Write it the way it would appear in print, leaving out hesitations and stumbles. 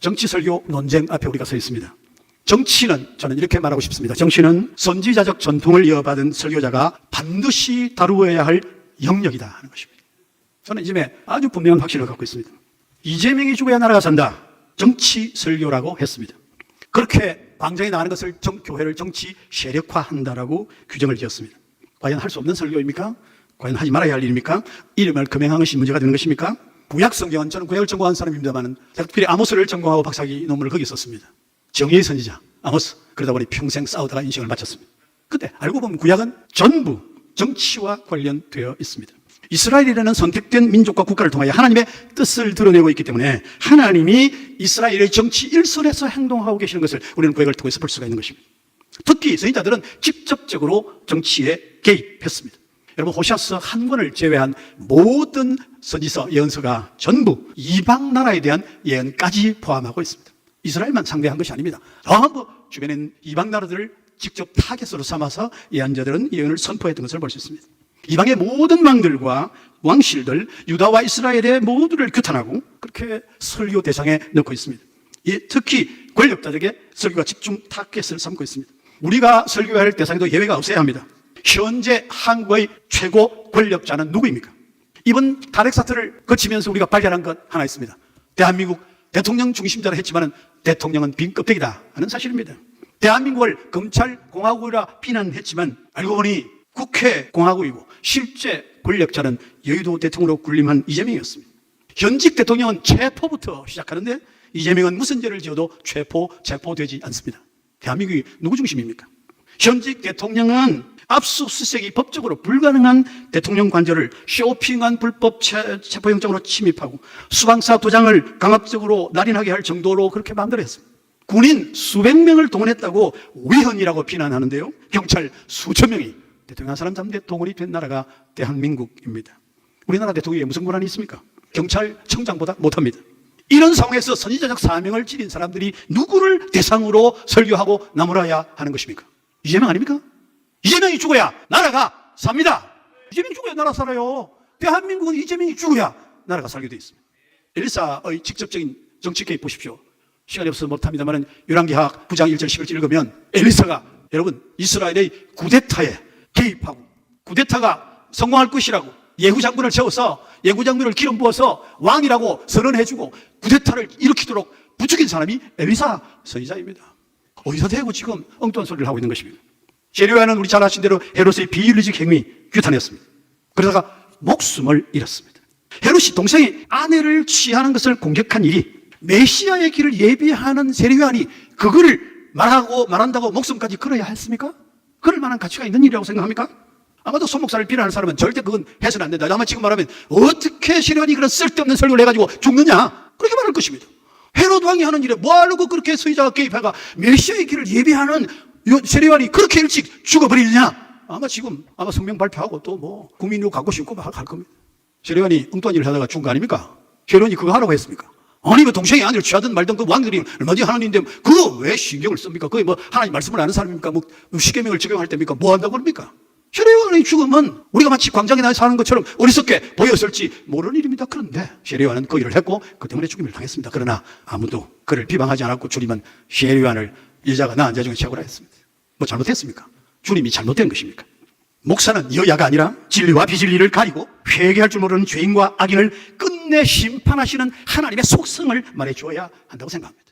정치 설교 논쟁 앞에 우리가 서 있습니다. 정치는, 저는 이렇게 말하고 싶습니다. 정치는 선지자적 전통을 이어받은 설교자가 반드시 다루어야 할 영역이다 하는 것입니다. 저는 이 점에 아주 분명한 확신을 갖고 있습니다. 이재명이 죽어야 나라가 산다. 정치 설교라고 했습니다. 그렇게 방장에 나가는 것을 교회를 정치 세력화한다라고 규정을 지었습니다. 과연 할 수 없는 설교입니까? 과연 하지 말아야 할 일입니까? 이름을 금행한 것이 문제가 되는 것입니까? 구약 성경은, 저는 구약을 전공한 사람입니다만 특별히 아모스를 전공하고 박사학위 논문을 거기 썼습니다. 정의의 선지자 아모스. 그러다 보니 평생 싸우다가 인생을 마쳤습니다. 근데 알고 보면 구약은 전부 정치와 관련되어 있습니다. 이스라엘이라는 선택된 민족과 국가를 통하여 하나님의 뜻을 드러내고 있기 때문에 하나님이 이스라엘의 정치 일선에서 행동하고 계시는 것을 우리는 구약을 통해서 볼 수가 있는 것입니다. 특히 선지자들은 직접적으로 정치에 개입했습니다. 여러분, 호시아서 한 권을 제외한 모든 선지서, 예언서가 전부 이방 나라에 대한 예언까지 포함하고 있습니다. 이스라엘만 상대한 것이 아닙니다. 전부 주변에 있는 이방 나라들을 직접 타겟으로 삼아서 예언자들은 예언을 선포했던 것을 볼 수 있습니다. 이방의 모든 왕들과 왕실들, 유다와 이스라엘의 모두를 규탄하고 그렇게 설교 대상에 넣고 있습니다. 특히 권력자들에게 설교가 집중 타겟을 삼고 있습니다. 우리가 설교할 대상에도 예외가 없어야 합니다. 현재 한국의 최고 권력자는 누구입니까? 이번 탄핵 사태를 거치면서 우리가 발견한 것 하나 있습니다. 대한민국 대통령 중심자라 했지만 대통령은 빈 껍데기다 하는 사실입니다. 대한민국을 검찰공화국이라 비난했지만 알고 보니 국회공화국이고 실제 권력자는 여의도 대통령으로 군림한 이재명이었습니다. 현직 대통령은 체포부터 시작하는데 이재명은 무슨 죄를 지어도 체포되지 않습니다. 대한민국이 누구 중심입니까? 현직 대통령은 압수수색이 법적으로 불가능한 대통령 관저를 쇼핑한 불법 체포영장으로 침입하고 수방사 도장을 강압적으로 날인하게 할 정도로 그렇게 마음대로 했습니다. 군인 수백 명을 동원했다고 위헌이라고 비난하는데요, 경찰 수천 명이 대통령 한 사람 잡는데 동원이 된 나라가 대한민국입니다. 우리나라 대통령에 무슨 권한이 있습니까? 경찰청장보다 못합니다. 이런 상황에서 선지자적 사명을 지닌 사람들이 누구를 대상으로 설교하고 나무라야 하는 것입니까? 이재명 아닙니까? 이재명이 죽어야 나라가 삽니다. 이재명이 죽어야 나라 살아요. 대한민국은 이재명이 죽어야 나라가 살게 되어 있습니다. 엘리사의 직접적인 정치 개입 보십시오. 시간이 없어서 못합니다만 열왕기하 9장 1절 11절 읽으면 엘리사가, 여러분, 이스라엘의 쿠데타에 개입하고 쿠데타가 성공할 것이라고 예후 장군을 세워서 예후 장군을 기름 부어서 왕이라고 선언해주고 쿠데타를 일으키도록 부추긴 사람이 엘리사 선지자입니다. 어디서 대고 지금 엉뚱한 소리를 하고 있는 것입니다. 세례요한은 우리 잘 아신 대로 헤롯의 비윤리적 행위 규탄했습니다. 그러다가 목숨을 잃었습니다. 헤롯이 동생의 아내를 취하는 것을 공격한 일이 메시아의 길을 예비하는 세례요한이 그거를 말한다고 목숨까지 걸어야 했습니까? 그럴 만한 가치가 있는 일이라고 생각합니까? 아마도 손 목사를 비난하는 사람은 절대 그건 해서는 안 된다. 아마 지금 말하면 어떻게 세례요한이 그런 쓸데없는 설교를 해가지고 죽느냐, 그렇게 말할 것입니다. 헤롯 왕이 하는 일에 뭐하려고 그렇게 선지자가 개입해가 메시아의 길을 예비하는 세례요한이 그렇게 일찍 죽어버리느냐? 아마 성명 발표하고 또 뭐 국민으로 가고 싶고 막 할 겁니다. 세례요한이 엉뚱한 일을 하다가 죽은 거 아닙니까? 세례요한이 그거 하라고 했습니까? 아니, 뭐 동생의 아내를 취하든 말든 그 왕들이 얼마든지 하나님인데 그거 왜 신경을 씁니까? 그게 뭐 하나님 말씀을 아는 사람입니까? 뭐 십계명을 적용할 때입니까? 뭐 한다고 그럽니까? 세례요한이 죽으면 우리가 마치 광장에 나서 사는 것처럼 어리석게 보였을지 모르는 일입니다. 그런데 세례요한은 그 일을 했고 그 때문에 죽임을 당했습니다. 그러나 아무도 그를 비방하지 않았고 주님은 세례요한을 여자가 낳은 자 중에 최고라 했습니다. 뭐 잘못했습니까? 주님이 잘못된 것입니까? 목사는 여야가 아니라 진리와 비진리를 가리고 회개할 줄 모르는 죄인과 악인을 끝내 심판하시는 하나님의 속성을 말해 주어야 한다고 생각합니다.